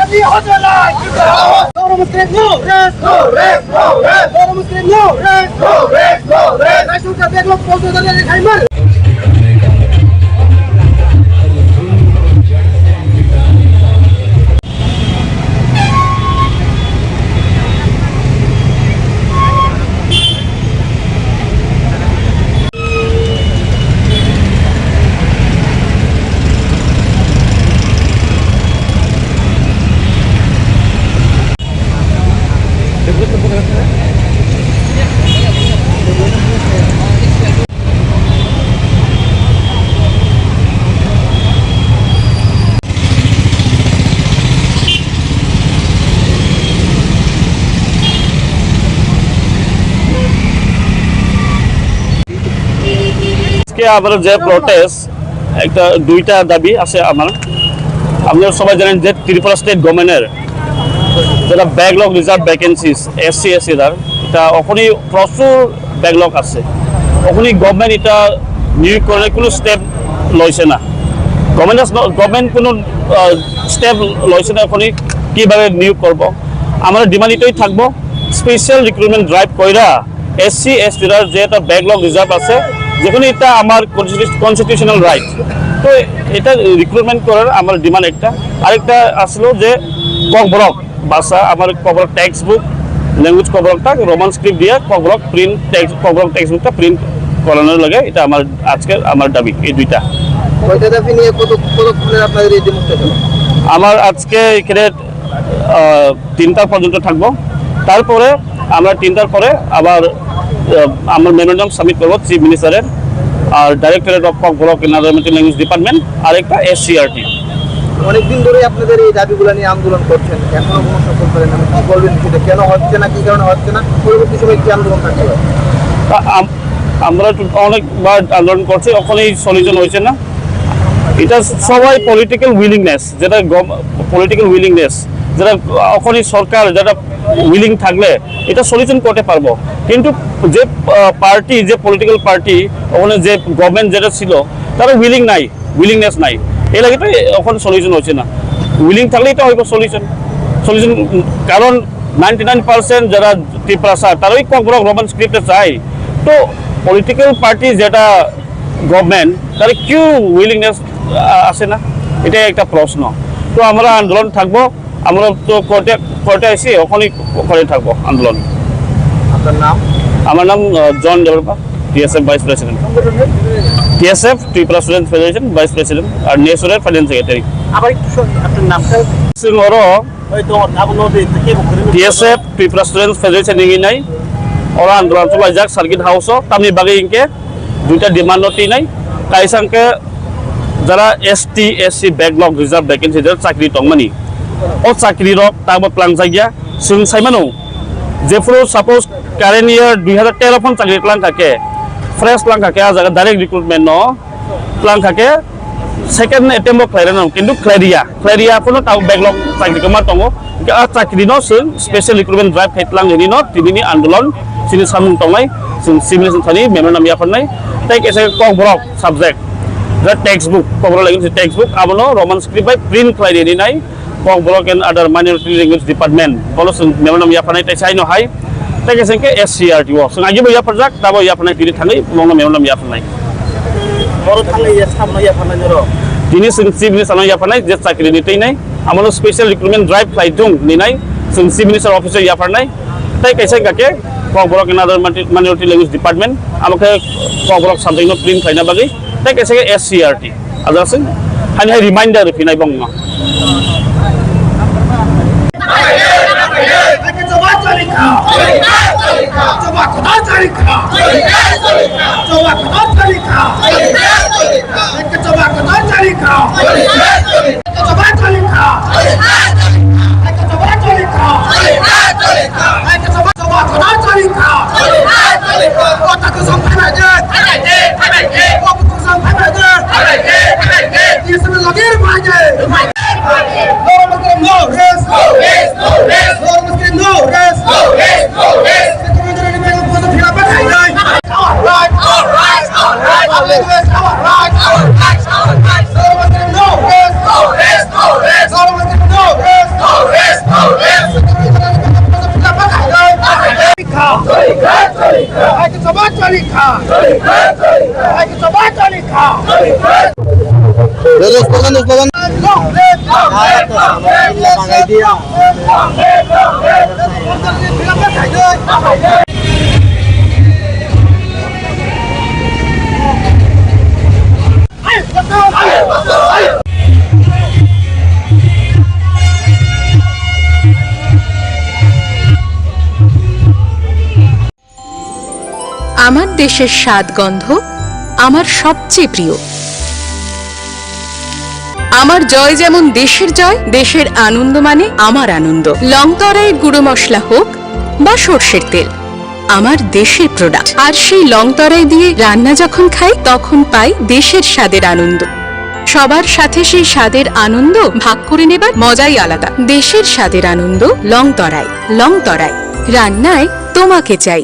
দাবি হবে না Muslim no rest no rest no rest Muslim no rest no rest no rest National ka backlog পৌঁছে দিলে খাইমার আমাদের যে প্রটেস্ট একটা দুইটা দাবি আছে আপনারা সবাই জানেন যে ত্রিপুরা স্টেট গভর্নমেন্টের যেটা backlog reserve vacancies SC SC এটা ওখানেই প্রচুর ব্যাকলগ আছে ওখানে গভর্নমেন্ট এটা নিয়োগ করার কোনো স্টেপ লইছে না গভর্নমেন্ট কোনো স্টেপ লইছে না ওখানে কীভাবে নিয়োগ করব আমরা ডিমান্ড এটাই থাকবো স্পেশাল রিক্রুটমেন্ট ড্রাইভ কইরা SC ST যে একটা ব্যাকলগ রিজার্ভ আছে যেখানে এটা আমার কনস্টিটিউশনাল রাইট তো এটা রিক্রুটমেন্ট করার আমার ডিমান্ড একটা আরেকটা আসলো যে ককবরক ভাষা আমার ককবরক টেক্সট বুক ল্যাঙ্গুয়েজ ককবরকটা রোমান স্ক্রিপ্ট দিয়ে ককবরক প্রিন্ট ককবরক টেক্সট বুকটা প্রিন্ট করানোর লাগে এটা আমার আজকের আমার দাবি এই দুইটা দাবি নিয়ে আপনাদের এই ডেমনস্ট্রেশন আমার আজকে এখানে 3টা পর্যন্ত থাকবো তারপরে আমরা 3টার পরে আবার আমার মেমোরান্ডাম সাবমিট করবো চিফ মিনিস্টারের আর directorate of Kokborok environmental language department আর একটা SCRT অনেকদিন ধরে আপনাদের এই দাবিগুলো নিয়ে আন্দোলন করছেন এখনো কোনো সফল করেন না কি বলবেন সেটা কেন হচ্ছে না কি কারণে হচ্ছে না পরবর্তী সময় কি আন্দোলন থাকতে হবে আমরা অনেকবার আন্দোলন করছি ওখানেই সলিউশন হয়েছে না এটা সবাই পলিটিক্যাল উইলিংনেস যেটা পলিটিক্যাল উইলিংনেস যেটা ওখানে সরকার যেটা উইলিং থাকলে এটা সলিউশন করতে পারবো কিন্তু যে পার্টি যে পলিটিক্যাল পার্টি ওখানে যে গভর্নমেন্ট যেটা ছিল তারা উইলিংনেস নাই এই লাগে তো ওখানে সলিউশন হচ্ছে না উইলিং থাকলেই তো হইব সলিউশন কারণ 99% যারা ত্রিপুরা তারাই ককবরক রোমান স্ক্রিপ্টে চায় তো পলিটিক্যাল পার্টি যেটা গভর্নমেন্ট তারা কিউ উইলিংনেস আসে না এটাই একটা প্রশ্ন তো আমরা আন্দোলন থাকবো আমরা তো কোর্টে এসে ওখানেই করে থাকবো আন্দোলন আপনার নাম আমার নাম John Debbarma TSF vice president TSF Tripura student federation vice president আর নেসুরের ফাইন্যান্স সেক্রেটারি আবার একটু আপনার নামটা সিংহর TSF ত্রিপুরা স্টুডেন্ট ফেডারেশন নিয়ে নাই ওরা আন্দোলন চলাই যাক সার্কিট হাউসও তামনি বাগে ইনকে দুইটা ডিমান্ডটি নাই কাইসাংকে যারা ST SC backlog reserve vacancy যারা চাকরি টংমানি ও চাকরি রক তারপর প্লাং জায়গা जों साइमानो जेफ्रो सपोज कारेन्ट इयर 2013 फन चाकरि प्लान खाके फ्रेश प्लान खाके आ जागा डायरेक्ट रिक्रुटमेंट नो प्लान खाके सेकेंड अटेम्प्ट खाइरानो किन्तु क्लेरिया फनो ताव बैकलॉग चाकरि कमा तंगो आ चाकरि नो जों स्पेशल रिक्रुटमेंट ड्राइव खाइतलां हेनि नो तिनि आन्दोलन सिनि सामुं तंनाय जों सिभिलाइजेशन थानि मेमोरान्डाम याफारनाय टेक एस ए Kokborok subject the textbook Kokborok language textbook आबनो रोमान स्क्रिप्ट बाय प्रिन्ट खाइदेनि नाय Kokborok and other minority language department फलो जों मेमोरान्डाम याफारनाय ताइसाइनो हाय टेक एस ए SCRT वो जों आगिबो याफारजाक दाबो याफारनाय दिनि थाङै मनो मेमोरान्डाम याफारनाय बर थाङै सामनो याफारनाय र दिनै जों सिभिल सामनो याफारनाय जे चाकरिनि तैनाय आमनो स्पेशल रिक्रुटमेंट ड्राइभ फ्लाइट दं निनाय जों सिभिल मिनिस्टार अफिसार याफारनाय ताइ कैसे गाके Kokborok and other minority language department आमके ककबरक सब्जेक्ट नो प्रिन्ट खाइना बागै ताइ कैसे SCRT आजासिन हानि रिमाइंडर फिनाय बंग চলি খা সবাই চলি খা আমার দেশের স্বাদ গন্ধ আমার সবচেয়ে প্রিয়। আমার জয় যেমন দেশের জয়, দেশের আনন্দ মানে আমার আনন্দ। লংতরাইয়ের গুঁড়ো মশলা হোক বা সর্ষের তেল, আমার দেশের প্রোডাক্ট। আর সেই লংতরাই দিয়ে রান্না যখন খাই তখন পাই দেশের স্বাদের আনন্দ। সবার সাথে সেই স্বাদের আনন্দ ভাগ করে নেবার মজাই আলাদা। দেশের স্বাদের আনন্দ লংতরাই। লংতরাই, রান্নায় তোমাকে চাই।